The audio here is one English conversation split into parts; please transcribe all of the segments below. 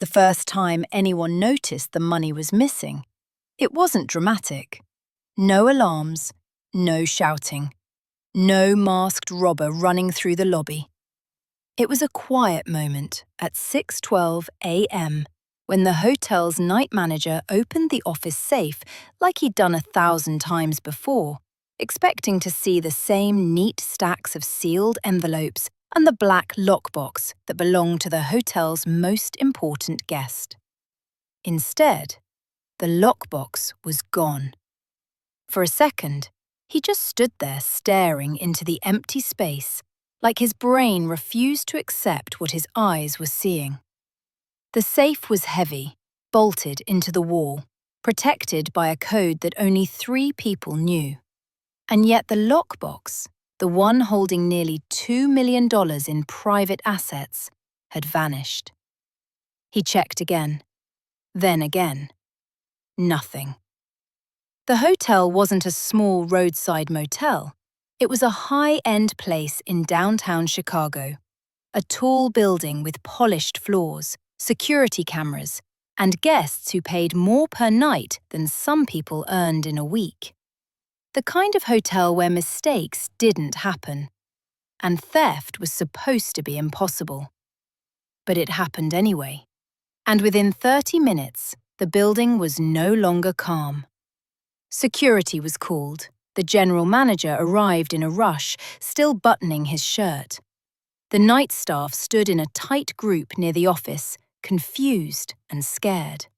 The first time anyone noticed the money was missing, it wasn't dramatic. No alarms, no shouting, no masked robber running through the lobby. It was a quiet moment at 6:12 a.m. when the hotel's night manager opened the office safe like he'd done 1,000 times before, expecting to see the same neat stacks of sealed envelopes and the black lockbox that belonged to the hotel's most important guest. Instead, the lockbox was gone. For a second, he just stood there staring into the empty space, like his brain refused to accept what his eyes were seeing. The safe was heavy, bolted into the wall, protected by a code that only 3 people knew. And yet the lockbox, the one holding nearly $2 million in private assets, had vanished. He checked again, then again. Nothing. The hotel wasn't a small roadside motel. It was a high-end place in downtown Chicago, a tall building with polished floors, security cameras, and guests who paid more per night than some people earned in a week. The kind of hotel where mistakes didn't happen, and theft was supposed to be impossible. But it happened anyway, and within 30 minutes, the building was no longer calm. Security was called. The general manager arrived in a rush, still buttoning his shirt. The night staff stood in a tight group near the office, confused and scared.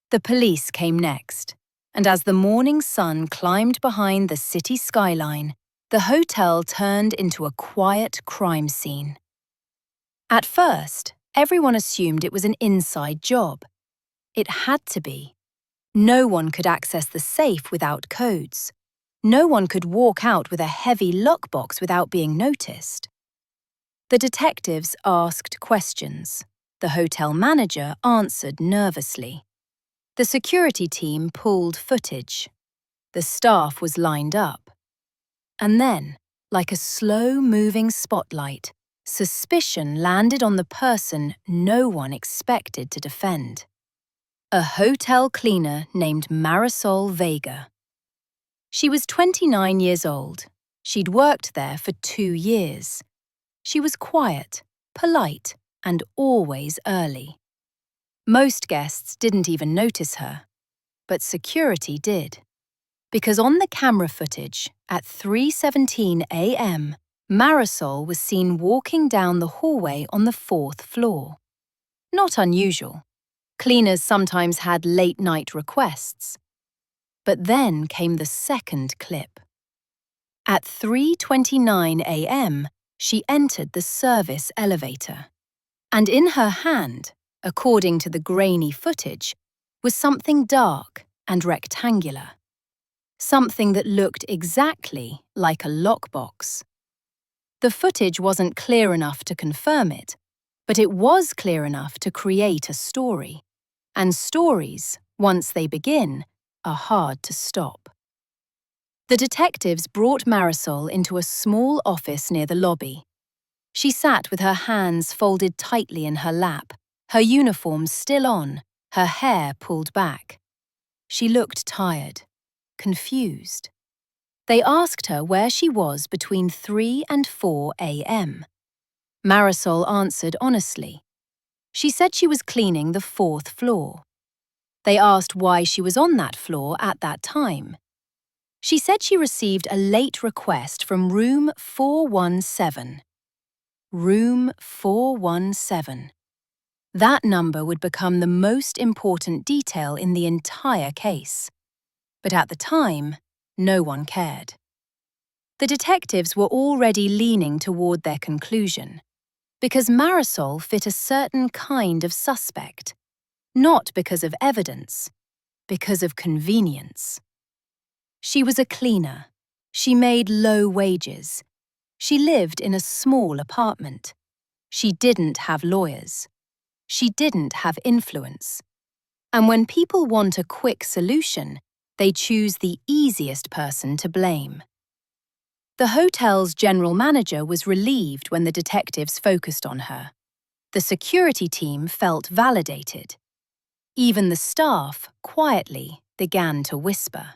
The police came next, and as the morning sun climbed behind the city skyline, the hotel turned into a quiet crime scene. At first, everyone assumed it was an inside job. It had to be. No one could access the safe without codes. No one could walk out with a heavy lockbox without being noticed. The detectives asked questions. The hotel manager answered nervously. The security team pulled footage. The staff was lined up. And then, like a slow-moving spotlight, suspicion landed on the person no one expected to defend. A hotel cleaner named Marisol Vega. She was 29 years old. She'd worked there for 2 years. She was quiet, polite, and always early. Most guests didn't even notice her, but security did. Because on the camera footage, at 3:17 a.m., Marisol was seen walking down the hallway on the 4th floor. Not unusual. Cleaners sometimes had late-night requests. But then came the second clip. At 3:29 a.m., she entered the service elevator. And in her hand, according to the grainy footage, was something dark and rectangular. Something that looked exactly like a lockbox. The footage wasn't clear enough to confirm it, but it was clear enough to create a story. And stories, once they begin, are hard to stop. The detectives brought Marisol into a small office near the lobby. She sat with her hands folded tightly in her lap, her uniform still on, her hair pulled back. She looked tired, confused. They asked her where she was between 3 and 4 a.m. Marisol answered honestly. She said she was cleaning the 4th floor. They asked why she was on that floor at that time. She said she received a late request from room 417. Room 417. That number would become the most important detail in the entire case. But at the time, no one cared. The detectives were already leaning toward their conclusion, because Marisol fit a certain kind of suspect, not because of evidence, because of convenience. She was a cleaner. She made low wages. She lived in a small apartment. She didn't have lawyers. She didn't have influence. And when people want a quick solution, they choose the easiest person to blame. The hotel's general manager was relieved when the detectives focused on her. The security team felt validated. Even the staff, quietly, began to whisper.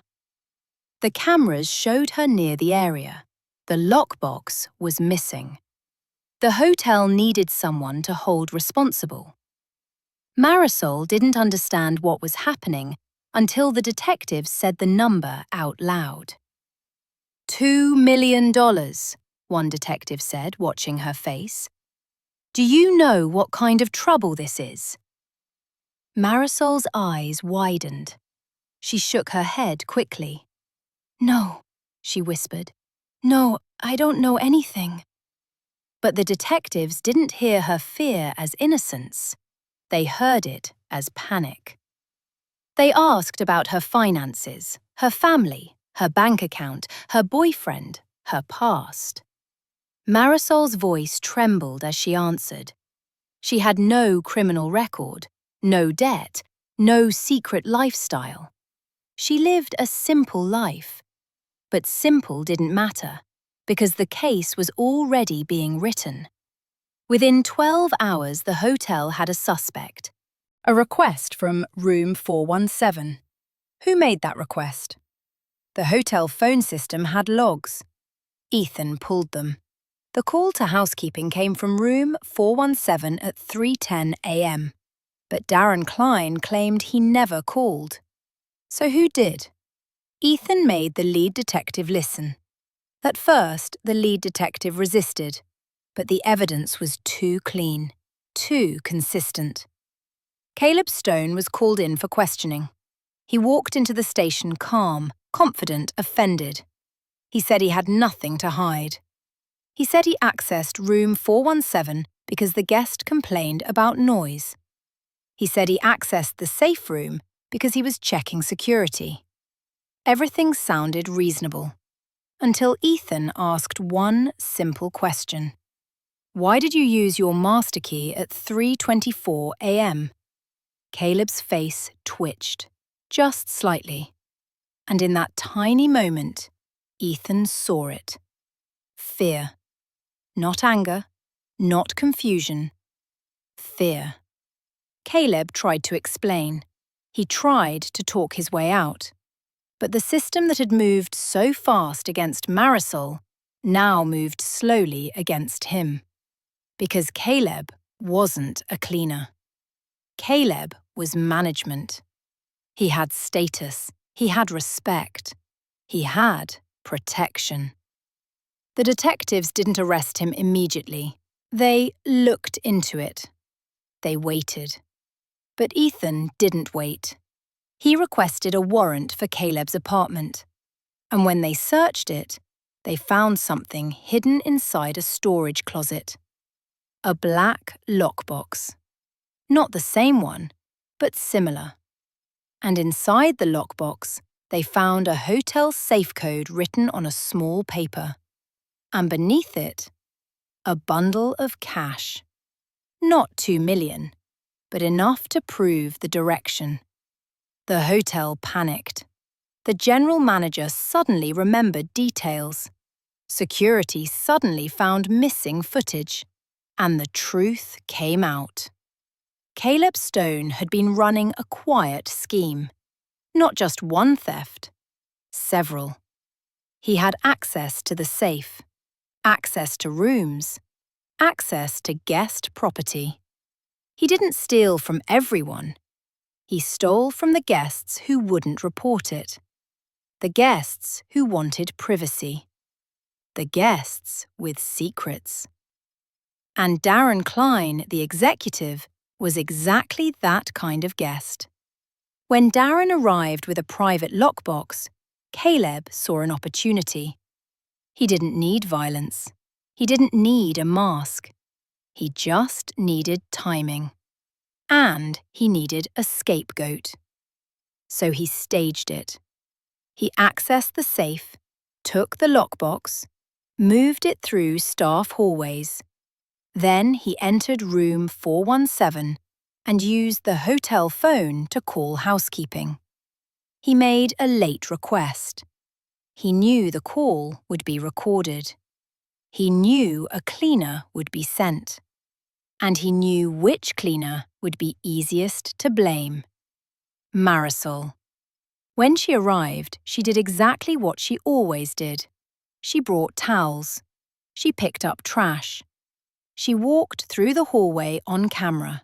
The cameras showed her near the area. The lockbox was missing. The hotel needed someone to hold responsible. Marisol didn't understand what was happening until the detectives said the number out loud. $2 million, one detective said, watching her face. Do you know what kind of trouble this is? Marisol's eyes widened. She shook her head quickly. No, she whispered. No, I don't know anything. But the detectives didn't hear her fear as innocence. They heard it as panic. They asked about her finances, her family, her bank account, her boyfriend, her past. Marisol's voice trembled as she answered. She had no criminal record, no debt, no secret lifestyle. She lived a simple life. But simple didn't matter, because the case was already being written. Within 12 hours, the hotel had a suspect. A request from room 417. Who made that request? The hotel phone system had logs. Ethan pulled them. The call to housekeeping came from room 417 at 3:10 a.m. But Darren Klein claimed he never called. So who did? Ethan made the lead detective listen. At first, the lead detective resisted, but the evidence was too clean, too consistent. Caleb Stone was called in for questioning. He walked into the station calm, confident, offended. He said he had nothing to hide. He said he accessed room 417 because the guest complained about noise. He said he accessed the safe room because he was checking security. Everything sounded reasonable, until Ethan asked one simple question. Why did you use your master key at 3:24 a.m.? Caleb's face twitched, just slightly. And in that tiny moment, Ethan saw it. Fear. Not anger, not confusion. Fear. Caleb tried to explain. He tried to talk his way out. But the system that had moved so fast against Marisol now moved slowly against him. Because Caleb wasn't a cleaner. Caleb was management. He had status. He had respect. He had protection. The detectives didn't arrest him immediately. They looked into it. They waited. But Ethan didn't wait. He requested a warrant for Caleb's apartment. And when they searched it, they found something hidden inside a storage closet. A black lockbox. Not the same one, but similar. And inside the lockbox, they found a hotel safe code written on a small paper. And beneath it, a bundle of cash. Not 2 million, but enough to prove the direction. The hotel panicked. The general manager suddenly remembered details. Security suddenly found missing footage. And the truth came out. Caleb Stone had been running a quiet scheme. Not just one theft, several. He had access to the safe, access to rooms, access to guest property. He didn't steal from everyone. He stole from the guests who wouldn't report it. The guests who wanted privacy. The guests with secrets. And Darren Klein, the executive, was exactly that kind of guest. When Darren arrived with a private lockbox, Caleb saw an opportunity. He didn't need violence. He didn't need a mask. He just needed timing. And he needed a scapegoat. So he staged it. He accessed the safe, took the lockbox, moved it through staff hallways. Then he entered room 417 and used the hotel phone to call housekeeping. He made a late request. He knew the call would be recorded. He knew a cleaner would be sent. And he knew which cleaner would be easiest to blame. Marisol. When she arrived, she did exactly what she always did. She brought towels. She picked up trash. She walked through the hallway on camera.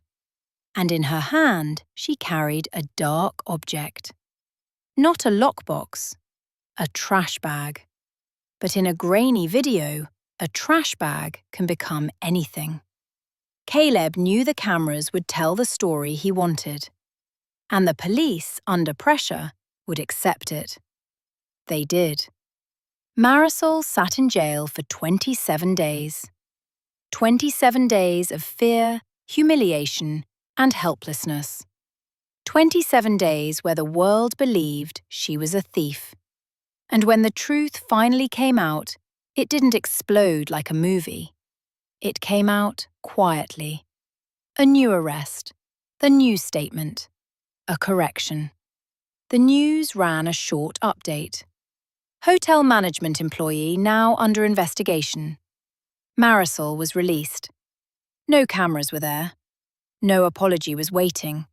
And in her hand, she carried a dark object. Not a lockbox, a trash bag. But in a grainy video, a trash bag can become anything. Caleb knew the cameras would tell the story he wanted. And the police, under pressure, would accept it. They did. Marisol sat in jail for 27 days. 27 days of fear, humiliation, and helplessness. 27 days where the world believed she was a thief. And when the truth finally came out, it didn't explode like a movie. It came out quietly. A new arrest, the new statement, a correction. The news ran a short update. Hotel management employee now under investigation. Marisol was released. No cameras were there. No apology was waiting.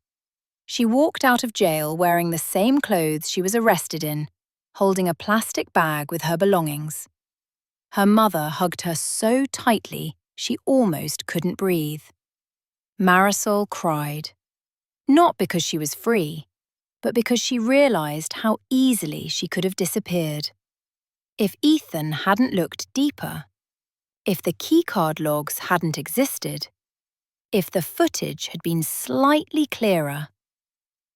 She walked out of jail wearing the same clothes she was arrested in, holding a plastic bag with her belongings. Her mother hugged her so tightly she almost couldn't breathe. Marisol cried. Not because she was free, but because she realized how easily she could have disappeared. If Ethan hadn't looked deeper, if the keycard logs hadn't existed, if the footage had been slightly clearer,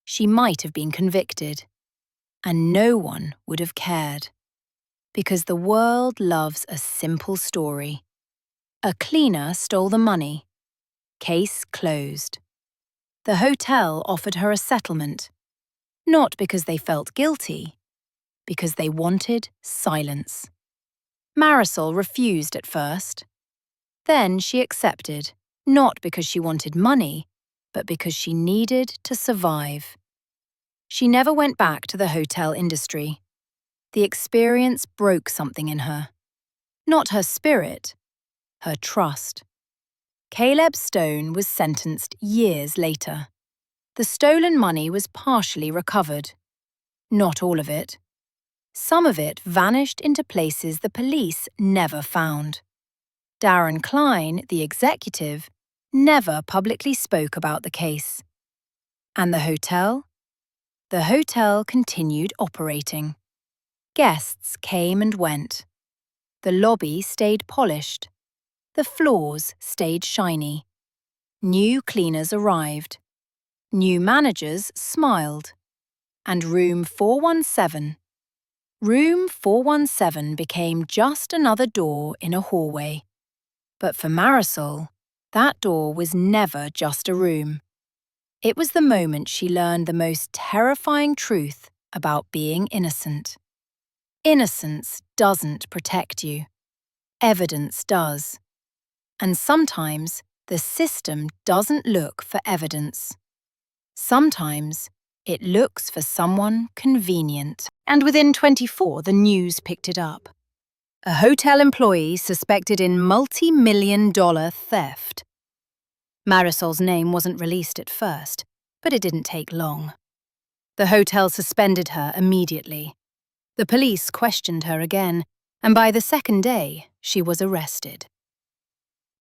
she might have been convicted, and no one would have cared. Because the world loves a simple story. A cleaner stole the money. Case closed. The hotel offered her a settlement, not because they felt guilty, because they wanted silence. Marisol refused at first. Then she accepted, not because she wanted money, but because she needed to survive. She never went back to the hotel industry. The experience broke something in her. Not her spirit, her trust. Caleb Stone was sentenced years later. The stolen money was partially recovered. Not all of it. Some of it vanished into places the police never found. Darren Klein, the executive, never publicly spoke about the case. And the hotel? The hotel continued operating. Guests came and went. The lobby stayed polished. The floors stayed shiny. New cleaners arrived. New managers smiled. And Room 417 became just another door in a hallway. But for Marisol, that door was never just a room. It was the moment she learned the most terrifying truth about being innocent. Innocence doesn't protect you. Evidence does. And sometimes the system doesn't look for evidence. Sometimes it looks for someone convenient. And within 24, the news picked it up. A hotel employee suspected in multi-million-dollar theft. Marisol's name wasn't released at first, but it didn't take long. The hotel suspended her immediately. The police questioned her again, and by the second day, she was arrested.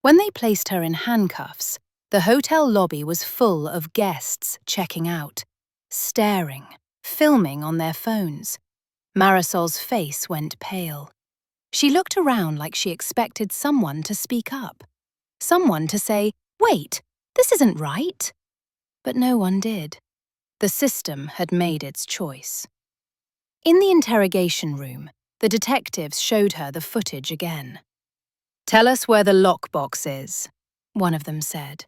When they placed her in handcuffs, the hotel lobby was full of guests checking out, staring, filming on their phones. Marisol's face went pale. She looked around like she expected someone to speak up. Someone to say, "Wait, this isn't right." But no one did. The system had made its choice. In the interrogation room, the detectives showed her the footage again. "Tell us where the lockbox is," one of them said.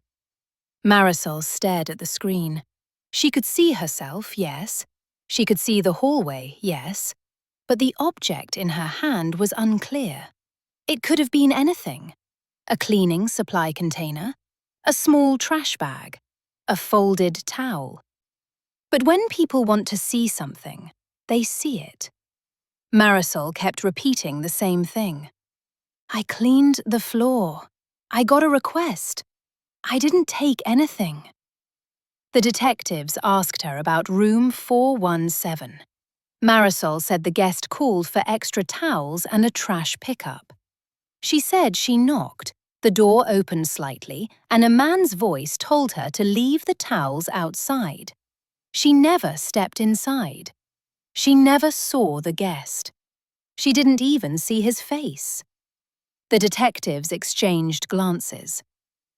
Marisol stared at the screen. She could see herself, yes. She could see the hallway, yes. But the object in her hand was unclear. It could have been anything. A cleaning supply container, a small trash bag, a folded towel. But when people want to see something, they see it. Marisol kept repeating the same thing. "I cleaned the floor. I got a request." I didn't take anything. The detectives asked her about room 417. Marisol said the guest called for extra towels and a trash pickup. She said she knocked, the door opened slightly, and a man's voice told her to leave the towels outside. She never stepped inside. She never saw the guest. She didn't even see his face. The detectives exchanged glances.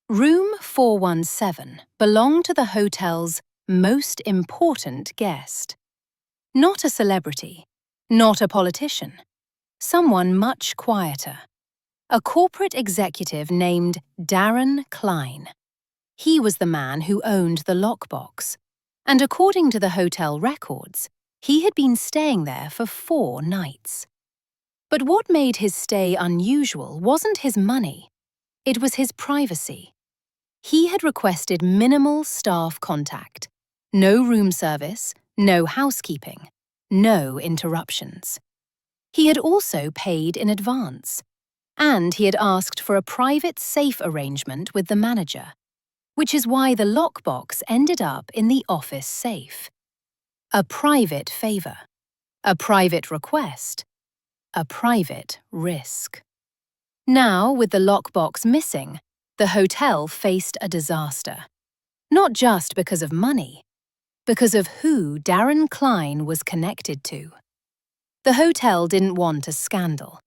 Room 417 belonged to the hotel's most important guest. Not a celebrity, not a politician, someone much quieter. A corporate executive named Darren Klein. He was the man who owned the lockbox, and according to the hotel records, he had been staying there for 4 nights. But what made his stay unusual wasn't his money, it was his privacy. He had requested minimal staff contact, no room service, no housekeeping, no interruptions. He had also paid in advance, and he had asked for a private safe arrangement with the manager, which is why the lockbox ended up in the office safe. A private favor, a private request, a private risk. Now, with the lockbox missing, the hotel faced a disaster. Not just because of money, because of who Darren Klein was connected to. The hotel didn't want a scandal.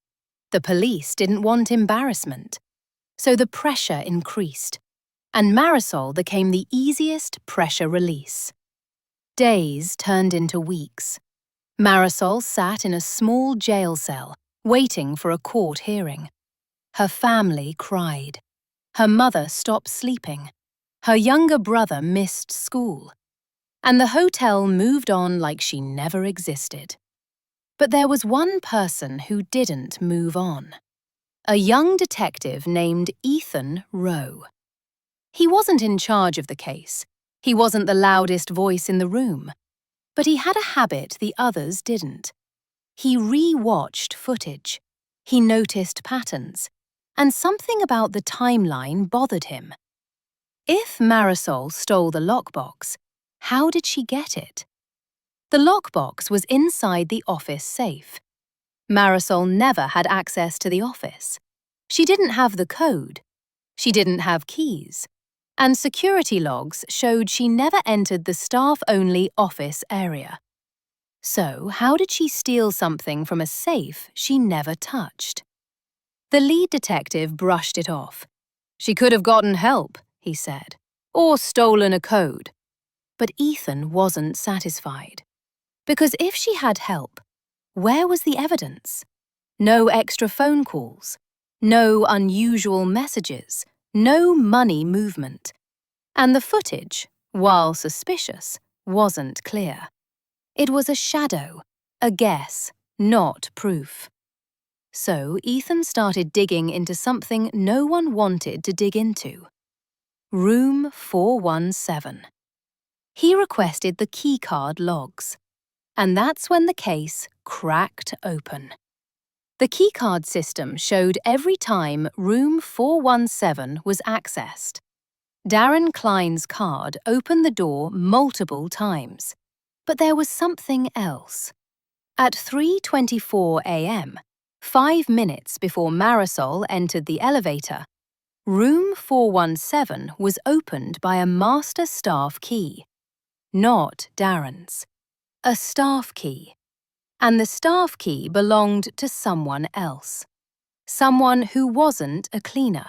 The police didn't want embarrassment. So the pressure increased, and Marisol became the easiest pressure release. Days turned into weeks. Marisol sat in a small jail cell, waiting for a court hearing. Her family cried. Her mother stopped sleeping. Her younger brother missed school. And the hotel moved on like she never existed. But there was one person who didn't move on. A young detective named Ethan Rowe. He wasn't in charge of the case. He wasn't the loudest voice in the room. But he had a habit the others didn't. He re-watched footage. He noticed patterns. And something about the timeline bothered him. If Marisol stole the lockbox, how did she get it? The lockbox was inside the office safe. Marisol never had access to the office. She didn't have the code. She didn't have keys. And security logs showed she never entered the staff-only office area. So, how did she steal something from a safe she never touched? The lead detective brushed it off. She could have gotten help, he said, or stolen a code. But Ethan wasn't satisfied. Because if she had help, where was the evidence? No extra phone calls, no unusual messages, no money movement. And the footage, while suspicious, wasn't clear. It was a shadow, a guess, not proof. So Ethan started digging into something no one wanted to dig into. Room 417. He requested the keycard logs. And that's when the case cracked open. The keycard system showed every time room 417 was accessed. Darren Klein's card opened the door multiple times. But there was something else. At 3:24 a.m., 5 minutes before Marisol entered the elevator, room 417 was opened by a master staff key. Not Darren's. A staff key. And the staff key belonged to someone else. Someone who wasn't a cleaner.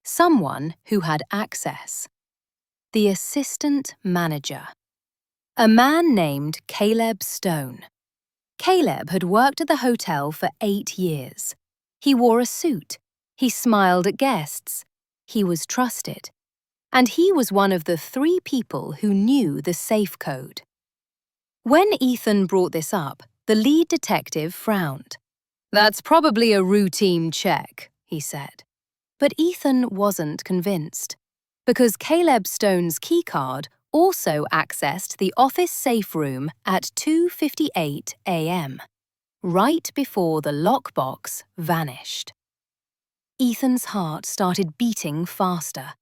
Someone who had access. The assistant manager. A man named Caleb Stone. Caleb had worked at the hotel for 8 years. He wore a suit. He smiled at guests. He was trusted. And he was one of the 3 people who knew the safe code. When Ethan brought this up, the lead detective frowned. "That's probably a routine check," he said. But Ethan wasn't convinced, because Caleb Stone's keycard also accessed the office safe room at 2:58 a.m., right before the lockbox vanished. Ethan's heart started beating faster.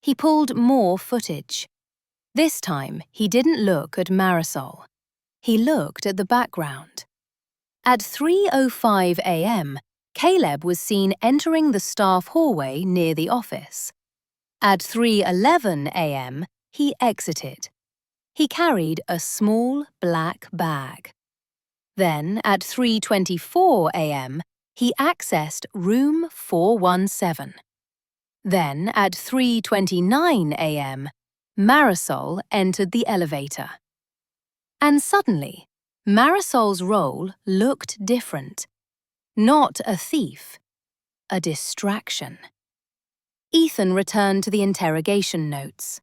He pulled more footage. This time, he didn't look at Marisol. He looked at the background. At 3:05 a.m., Caleb was seen entering the staff hallway near the office. At 3:11 a.m., he exited. He carried a small black bag. Then, at 3:24 a.m., he accessed room 417. Then, at 3:29 a.m., Marisol entered the elevator. And suddenly, Marisol's role looked different. Not a thief, a distraction. Ethan returned to the interrogation notes.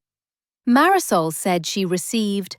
Marisol said she received